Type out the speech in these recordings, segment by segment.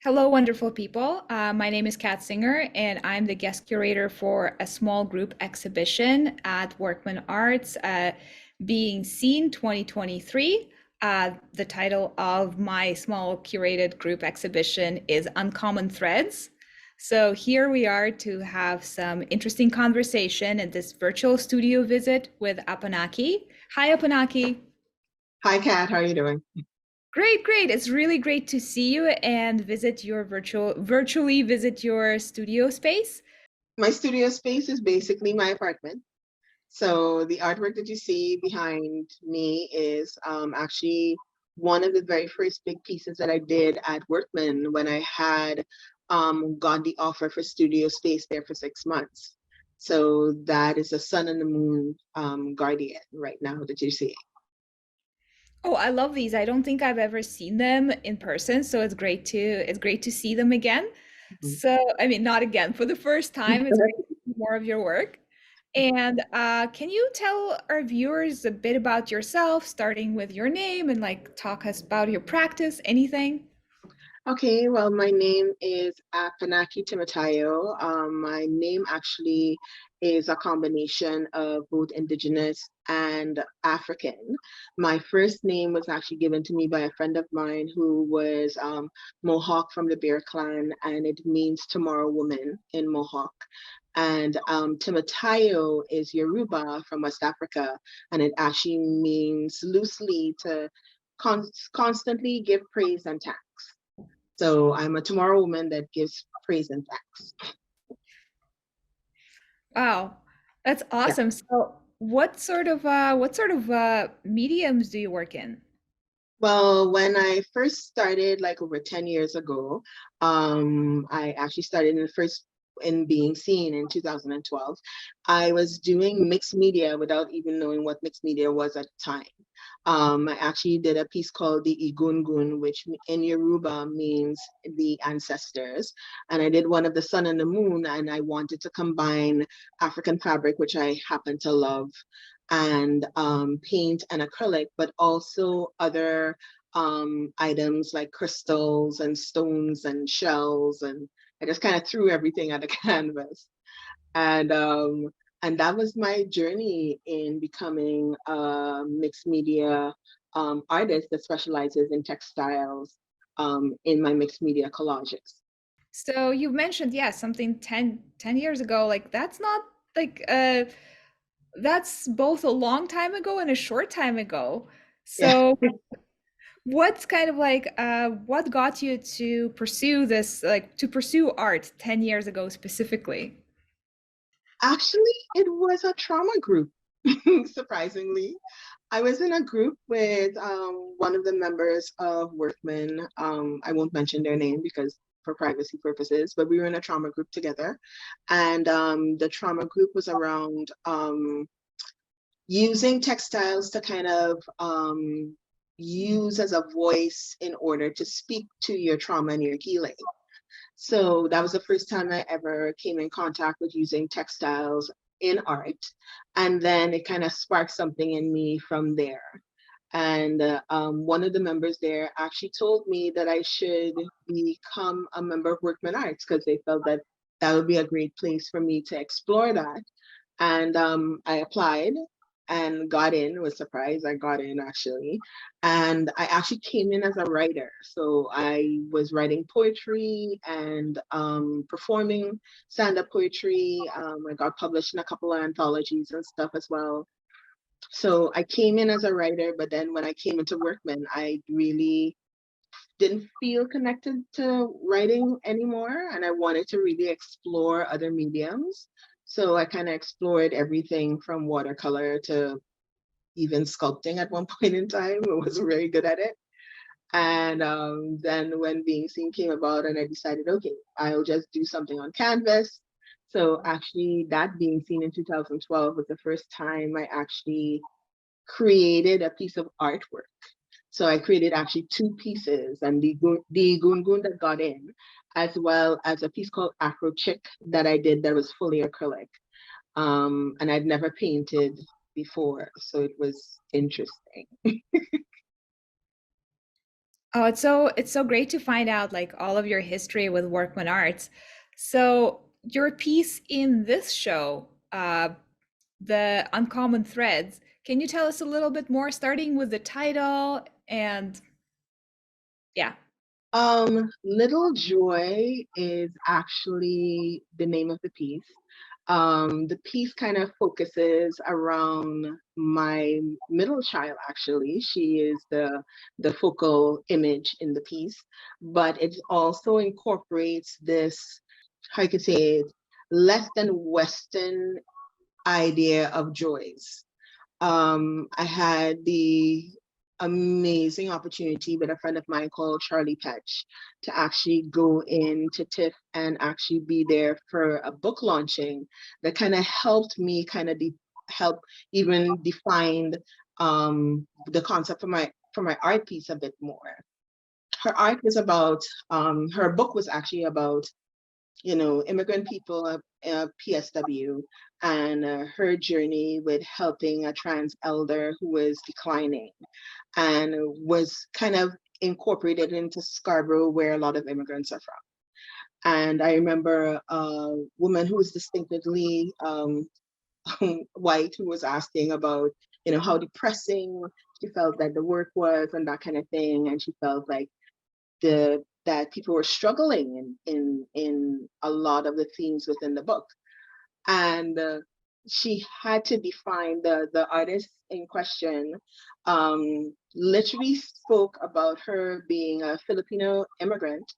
Hello, wonderful people. My name is Kat Singer, and I'm the guest curator for a small group exhibition at Workman Arts, Being Seen 2023. The title of my small curated group exhibition is Uncommon Threads. So here we are to have some interesting conversation in this virtual studio visit with Apanaki. Hi, Apanaki. Hi, Kat. How are you doing? Great, great. It's really great to see you and visit your virtually visit your studio space. My studio space is basically my apartment. So the artwork that you see behind me is actually one of the very first big pieces that I did at Workman when I had got the offer for studio space there for 6 months. So that is the sun and the moon guardian right now that you see. Oh, I love these. I don't think I've ever seen them in person, so it's great to see them again. So, I mean, not again, for the first time. It's great to see more of your work. And can you tell our viewers a bit about yourself, starting with your name and like talk us about your practice, anything? Okay, well, my name is Apanaki Timitayo. My name actually is a combination of both Indigenous and African. My first name was actually given to me by a friend of mine who was Mohawk from the Bear Clan, and it means tomorrow woman in Mohawk. And Timatayo is Yoruba from West Africa, and it actually means loosely to constantly give praise and thanks. So I'm a tomorrow woman that gives praise and thanks. Wow, that's Yeah. awesome. So, what sort of mediums do you work in? Well, when I first started, like over 10 years ago, I actually started in the first in being seen in 2012. I was doing mixed media without even knowing what mixed media was at the time. I actually did a piece called the Igungun, which in Yoruba means the ancestors. And I did one of the sun and the moon, and I wanted to combine African fabric, which I happen to love, and paint and acrylic, but also other items like crystals and stones and shells. And I just kind of threw everything at the canvas. And um, and that was my journey in becoming a mixed media artist that specializes in textiles in my mixed media collages. So you mentioned, yeah, something ten years ago. Like that's not like that's both a long time ago and a short time ago. Yeah. So what's kind of like what got you to pursue this, like to pursue art 10 years ago specifically? Actually, it was a trauma group, surprisingly. I was in a group with one of the members of Workmen. I won't mention their name because for privacy purposes, but we were in a trauma group together. And the trauma group was around using textiles to kind of use as a voice in order to speak to your trauma and your healing. So that was the first time I ever came in contact with using textiles in art. And then it kind of sparked something in me from there. And one of the members there actually told me that I should become a member of Workman Arts because they felt that that would be a great place for me to explore that. And I applied and got in, was surprised I got in actually. And I actually came in as a writer. So I was writing poetry and performing stand-up poetry. I got published in a couple of anthologies and stuff as well. So I came in as a writer, but then when I came into Workman, I really didn't feel connected to writing anymore, and I wanted to really explore other mediums. So I kind of explored everything from watercolor to even sculpting at one point in time. I was very good at it. And then when Being Seen came about, and I decided, okay, I'll just do something on canvas. So actually, that Being Seen in 2012 was the first time I actually created a piece of artwork. So I created actually two pieces, and the gungun that got in, as well as a piece called Afro Chick that I did that was fully acrylic. And I'd never painted before, so it was interesting. Oh, it's so great to find out like all of your history with Workman Arts. So your piece in this show, the Uncommon Threads, can you tell us a little bit more, starting with the title and yeah. Little Joy is actually the name of the piece. The piece kind of focuses around my middle child, actually. She is the focal image in the piece, but it also incorporates this, how you could say it, less than Western idea of joys. I had the amazing opportunity with a friend of mine called Charlie Petch to actually go into TIFF and actually be there for a book launching that kind of helped me help even define the concept for my art piece a bit more. Her art was about her book was actually about immigrant people of PSW and her journey with helping a trans elder who was declining and was kind of incorporated into Scarborough, where a lot of immigrants are from. And I remember a woman who was distinctively white who was asking about, how depressing she felt that the work was and that kind of thing. And she felt like that people were struggling in a lot of the themes within the book, and she had to define the artist in question. Literally spoke about her being a Filipino immigrant,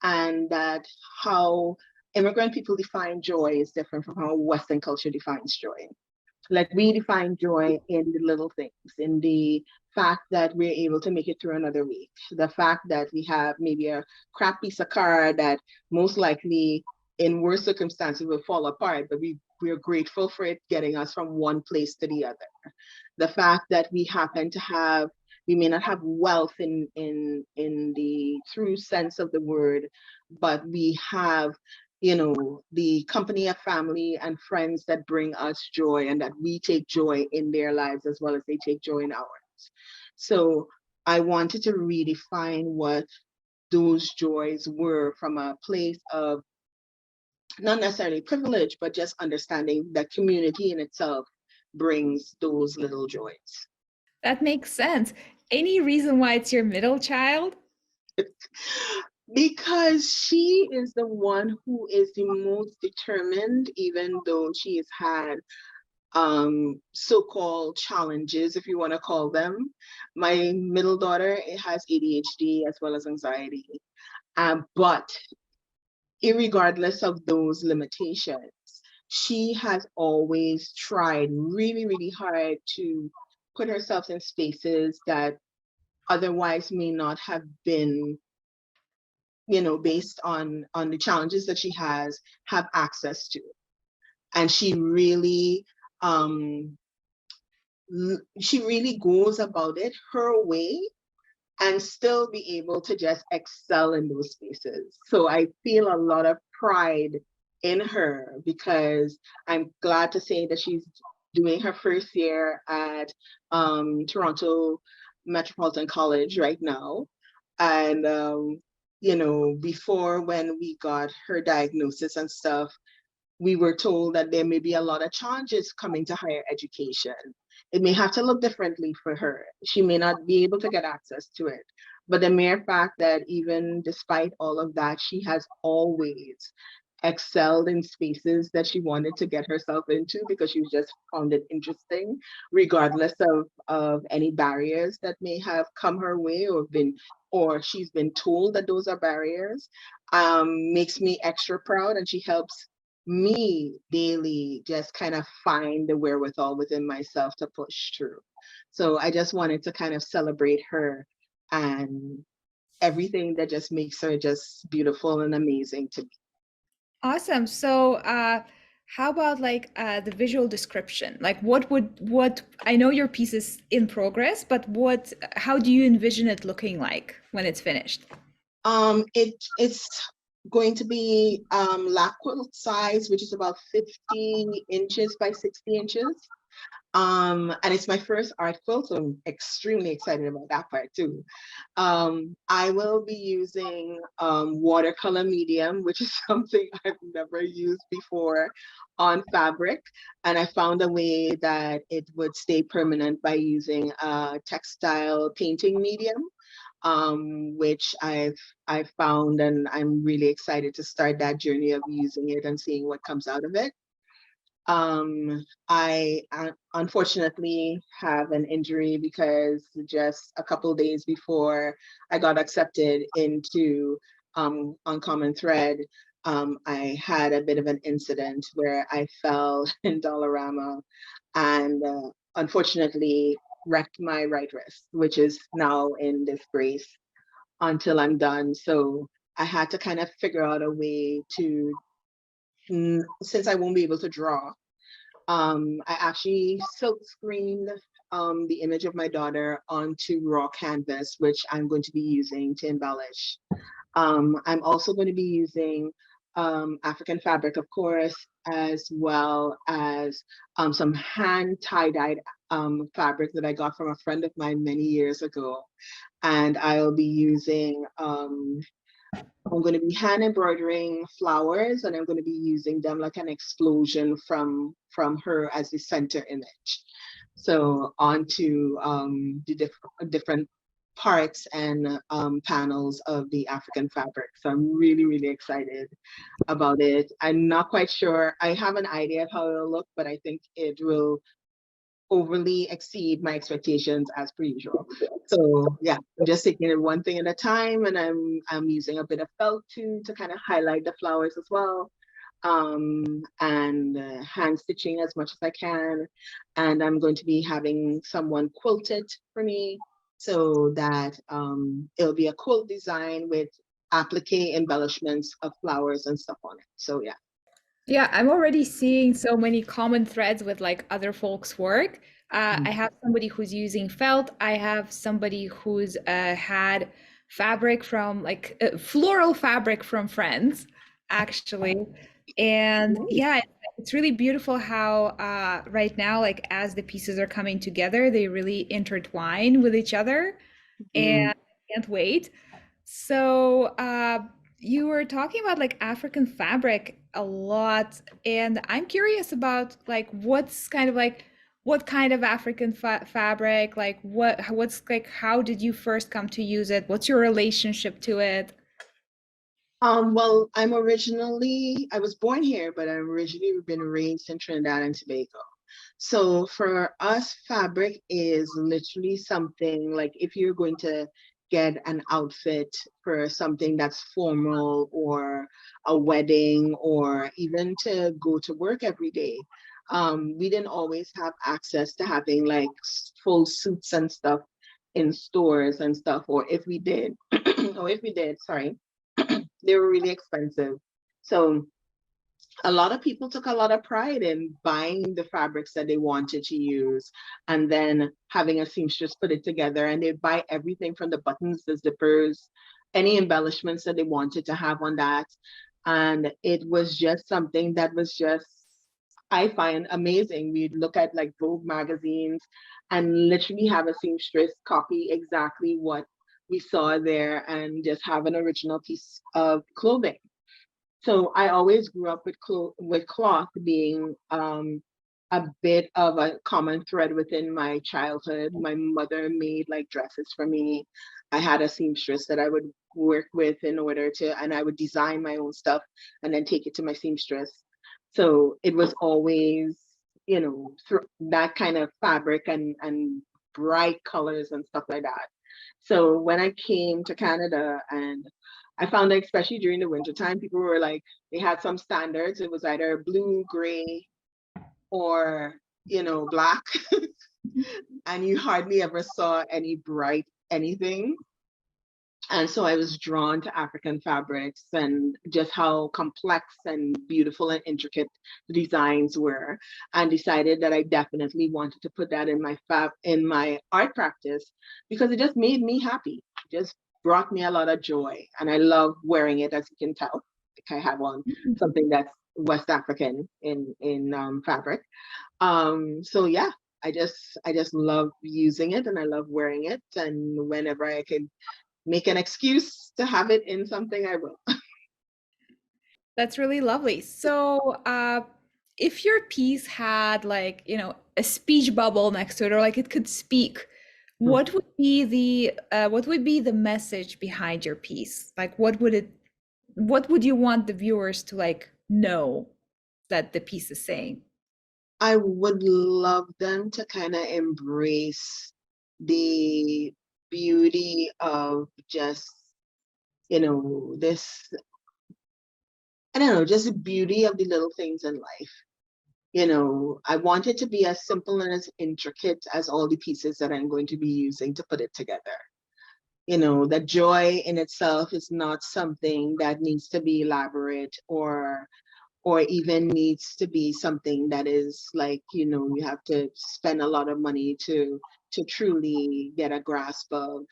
and that how immigrant people define joy is different from how Western culture defines joy. Like we define joy in the little things, in the fact that we're able to make it through another week, the fact that we have maybe a crap piece of car that most likely in worse circumstances will fall apart, but we're grateful for it getting us from one place to the other. The fact that we may not have wealth in the true sense of the word, but we have the company of family and friends that bring us joy, and that we take joy in their lives as well as they take joy in ours. So I wanted to redefine what those joys were from a place of not necessarily privilege, but just understanding that community in itself brings those little joys. That makes sense. Any reason why it's your middle child? Because she is the one who is the most determined, even though she has had so-called challenges, if you want to call them. My middle daughter has ADHD as well as anxiety. But irregardless of those limitations, she has always tried really, really hard to put herself in spaces that otherwise may not have been, based on the challenges that she has, have access to. And um she really goes about it her way and still be able to just excel in those spaces. So I feel a lot of pride in her, because I'm glad to say that she's doing her first year at Toronto Metropolitan College right now. And, before, when we got her diagnosis and stuff, we were told that there may be a lot of challenges coming to higher education. It may have to look differently for her. She may not be able to get access to it. But the mere fact that even despite all of that, she has always excelled in spaces that she wanted to get herself into because she just found it interesting, regardless of any barriers that may have come her way or she's been told that those are barriers. Makes me extra proud, and she helps me daily just kind of find the wherewithal within myself to push through. So I just wanted to kind of celebrate her and everything that just makes her just beautiful and amazing to me. Awesome. So, how about like the visual description? Like, what I know your piece is in progress, but how do you envision it looking like when it's finished? It's going to be lap quilt size, which is about 50 inches by 60 inches. And it's my first art quilt, so I'm extremely excited about that part too. I will be using watercolor medium, which is something I've never used before on fabric. And I found a way that it would stay permanent by using a textile painting medium, which I've found, and I'm really excited to start that journey of using it and seeing what comes out of it. I unfortunately have an injury because just a couple days before I got accepted into Uncommon Thread, I had a bit of an incident where I fell in Dollarama and unfortunately wrecked my right wrist, which is now in this brace until I'm done. So I had to kind of figure out a way to, since I won't be able to draw, I actually silk screened the image of my daughter onto raw canvas, which I'm going to be using to embellish. I'm also going to be using African fabric, of course, as well as some hand tie-dyed fabric that I got from a friend of mine many years ago. And I'll be using I'm going to be hand embroidering flowers, and I'm going to be using them like an explosion from her as the center image. So onto the different parts and panels of the African fabric. So I'm really, really excited about it. I'm not quite sure. I have an idea of how it'll look, but I think it will overly exceed my expectations as per usual. So yeah, I'm just taking it one thing at a time, and I'm using a bit of felt to kind of highlight the flowers as well, and hand stitching as much as I can. And I'm going to be having someone quilt it for me so that it'll be a quilt design with applique embellishments of flowers and stuff on it. So yeah. Yeah, I'm already seeing so many common threads with like other folks' work. I Mm. have somebody who's using felt. I have somebody who's had fabric from like floral fabric from friends, actually. And Nice. yeah, it's really beautiful how right now, like as the pieces are coming together, they really intertwine with each other, and Mm. I can't wait. So, you were talking about like African fabric a lot, and I'm curious about like what's kind of like what kind of African fabric, like what's like how did you first come to use it? What's your relationship to it? Well, I was born here, but I've originally been raised in Trinidad and Tobago. So for us, fabric is literally something like if you're going to get an outfit for something that's formal or a wedding or even to go to work every day. We didn't always have access to having like full suits and stuff in stores and stuff, or if we did, or if we did, sorry, they were really expensive. So a lot of people took a lot of pride in buying the fabrics that they wanted to use and then having a seamstress put it together. And they buy everything from the buttons, the zippers, any embellishments that they wanted to have on that. And it was just something that was just, I find amazing. We'd look at like Vogue magazines and literally have a seamstress copy exactly what we saw there and just have an original piece of clothing. So I always grew up with cloth being a bit of a common thread within my childhood. My mother made like dresses for me. I had a seamstress that I would work with in order to, and I would design my own stuff and then take it to my seamstress. So it was always, that kind of fabric and bright colors and stuff like that. So when I came to Canada and I found that especially during the winter time, people were like, they had some standards. It was either blue, gray, or, black. And you hardly ever saw any bright anything. And so I was drawn to African fabrics and just how complex and beautiful and intricate the designs were, and decided that I definitely wanted to put that in my art practice because it just made me happy. It just brought me a lot of joy. And I love wearing it, as you can tell. Like I have on something that's West African in fabric. So yeah, I just love using it and I love wearing it. And whenever I could make an excuse to have it in something, I will. That's really lovely. So, if your piece had like, a speech bubble next to it, or like it could speak, what would be the message behind your piece? Like, what would you want the viewers to like know that the piece is saying? I would love them to kind of embrace the beauty of just, this, I don't know, just the beauty of the little things in life. I want it to be as simple and as intricate as all the pieces that I'm going to be using to put it together. That joy in itself is not something that needs to be elaborate or even needs to be something that is like, you have to spend a lot of money to truly get a grasp of.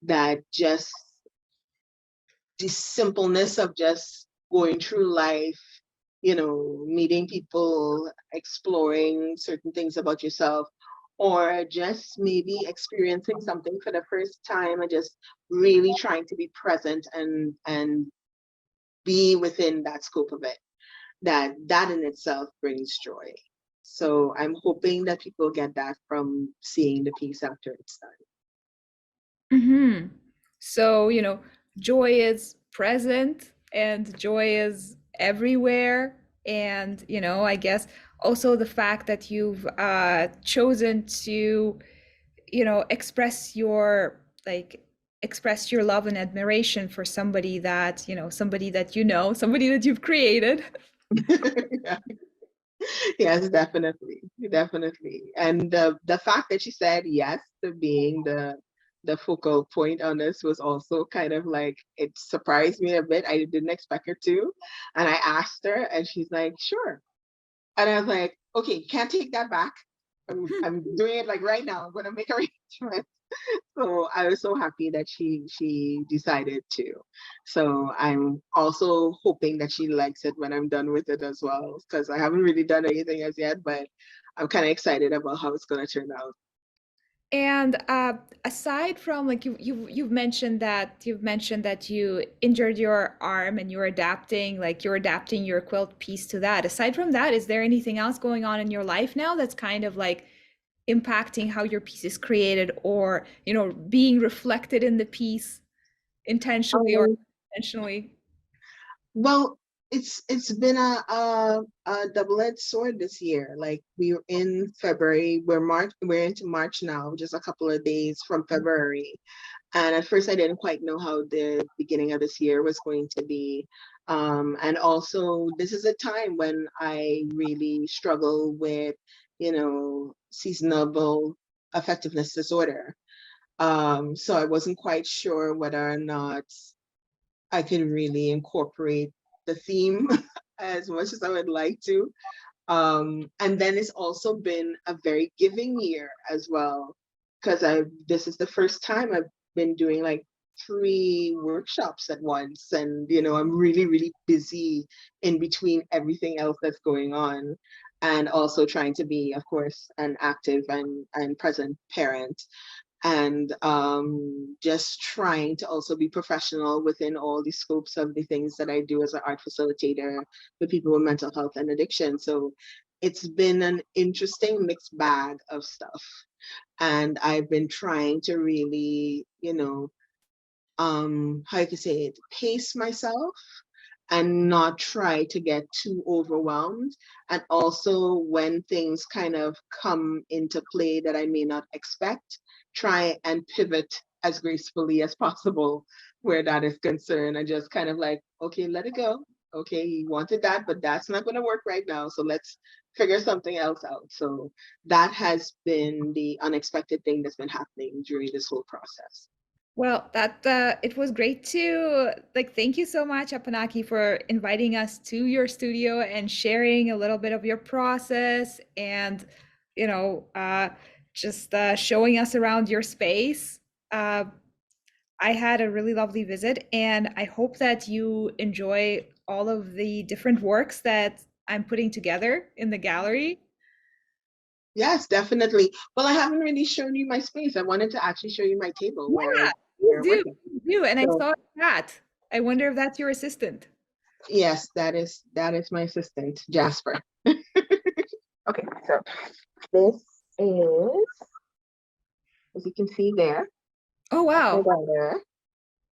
That just the simpleness of just going through life, meeting people, exploring certain things about yourself, or just maybe experiencing something for the first time and just really trying to be present and be within that scope of it. That in itself brings joy. So I'm hoping that people get that from seeing the piece after it's done. Hmm. So, joy is present and joy is everywhere. And, I guess also the fact that you've chosen to, express your like express your love and admiration for somebody that, somebody that you've created. Yes, definitely, definitely. And the fact that she said yes to being the focal point on this was also kind of like it surprised me a bit. I didn't expect her to, and I asked her, and she's like, "Sure." And I was like, "Okay, can't take that back. I'm doing it like right now. I'm gonna make arrangements." So I was so happy that she decided to. So I'm also hoping that she likes it when I'm done with it as well, because I haven't really done anything as yet, but I'm kind of excited about how it's gonna turn out. And aside from like you've mentioned that you injured your arm and you're adapting your quilt piece to that. Aside from that, is there anything else going on in your life now that's kind of like impacting how your piece is created, or being reflected in the piece intentionally or Um, unintentionally? well, it's been a double-edged sword this year. Like we're in February, we're into March now, just a couple of days from February. And at first, I didn't quite know how the beginning of this year was going to be. And also, this is a time when I really struggle with, seasonal affectiveness disorder. So I wasn't quite sure whether or not I could really incorporate the theme as much as I would like to. And then it's also been a very giving year as well, because I this is the first time I've been doing like three workshops at once, and I'm really, really busy in between everything else that's going on, and also trying to be, of course, an active and present parent, and just trying to also be professional within all the scopes of the things that I do as an art facilitator with people with mental health and addiction. So it's been an interesting mixed bag of stuff. And I've been trying to really, how you can say it, pace myself and not try to get too overwhelmed. And also, when things kind of come into play that I may not expect, try and pivot as gracefully as possible where that is concerned. And just kind of like, okay, let it go. Okay, you wanted that, but that's not going to work right now. So let's figure something else out. So that has been the unexpected thing that's been happening during this whole process. Well, that it was great to like thank you so much, Apanaki, for inviting us to your studio and sharing a little bit of your process and you know uh just showing us around your space. Uh I had a really lovely visit and I hope that you enjoy all of the different works that I'm putting together in the gallery. Yes, definitely. Well, I haven't really shown you my space. I wanted to actually show you my table Yeah, while please we're do. working. Please do. And I So saw a cat. I wonder if that's your assistant. yes, that is my assistant, Jasper. Okay, so this is, as you can see there, Oh, that's my wow. daughter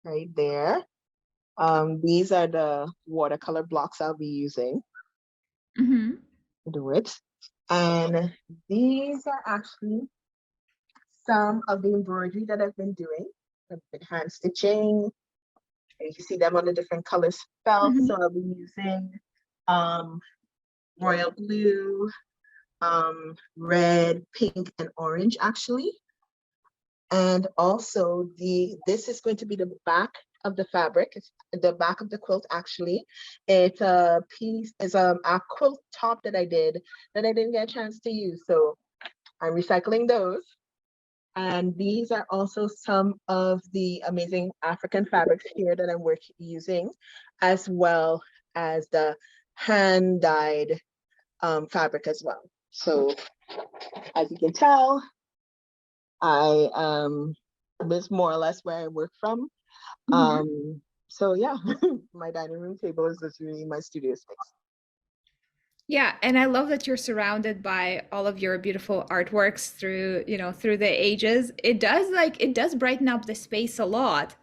right there. These are the watercolor blocks I'll be using Hmm. to do it. And these are actually some of the embroidery that I've been doing. I've been hand stitching, and you can see them on the different colors felt. Hmm. So I'll be using um, royal blue, red, pink, and orange actually. And also this is going to be the back of the fabric. It's the back of the quilt actually. It's a piece, is a quilt top that I did that I didn't get a chance to use. So I'm recycling those. And these are also some of the amazing African fabrics here that I'm using, as well as the hand dyed fabric as well. So as you can tell, I this is more or less where I work from. Hmm. So yeah, my dining room table is just really my studio space. Yeah, and I love that you're surrounded by all of your beautiful artworks through, through the ages. It does brighten up the space a lot.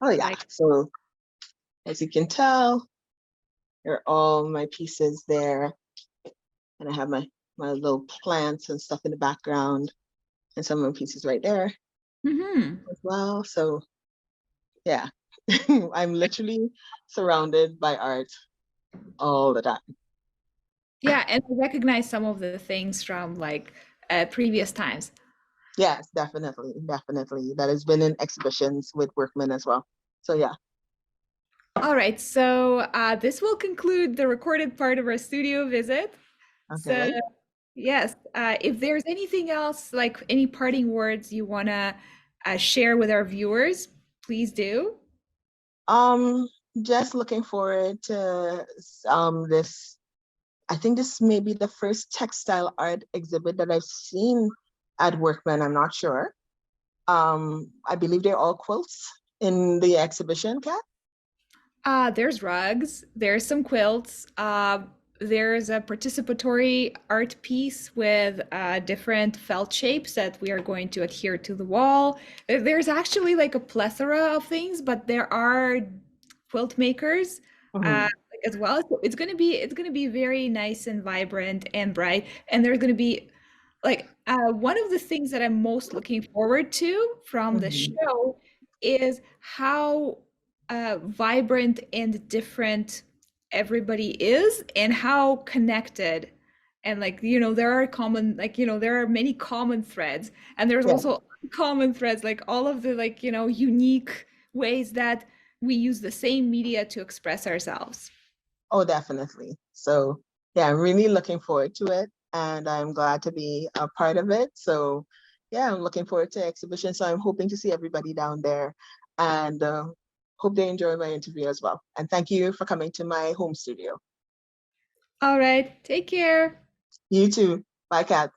Oh yeah. Like, So as you can tell, there are all my pieces there. And I have my little plants and stuff in the background and some of my pieces right there hmm. as well. So yeah, I'm literally surrounded by art all the time. Yeah, and I recognize some of the things from like previous times. Yes, definitely, definitely. That has been in exhibitions with workmen as well. So yeah, All right, so this will conclude the recorded part of our studio visit. So, okay. yes, if there's anything else, like any parting words you want to share with our viewers, please do. Um, just looking forward to this. I think this may be the first textile art exhibit that I've seen at Workman. I'm not sure. I believe they're all quilts in the exhibition, Kat. There's rugs, there's some quilts, there's a participatory art piece with different felt shapes that we are going to adhere to the wall. There's actually like a plethora of things, but there are quilt makers Mhm. as well. So it's gonna be very nice and vibrant and bright. And there's gonna be like one of the things that I'm most looking forward to from the Mhm. show is how vibrant and different everybody is and how connected and like there are common like there are many common threads and there's Yeah. also common threads like all of the like unique ways that we use the same media to express ourselves. Oh, definitely. So yeah, I'm really looking forward to it, and I'm glad to be a part of it. So yeah, I'm looking forward to exhibition. So I'm hoping to see everybody down there, and hope they enjoy my interview as well. And thank you for coming to my home studio. All right, take care. You too. Bye, Kat.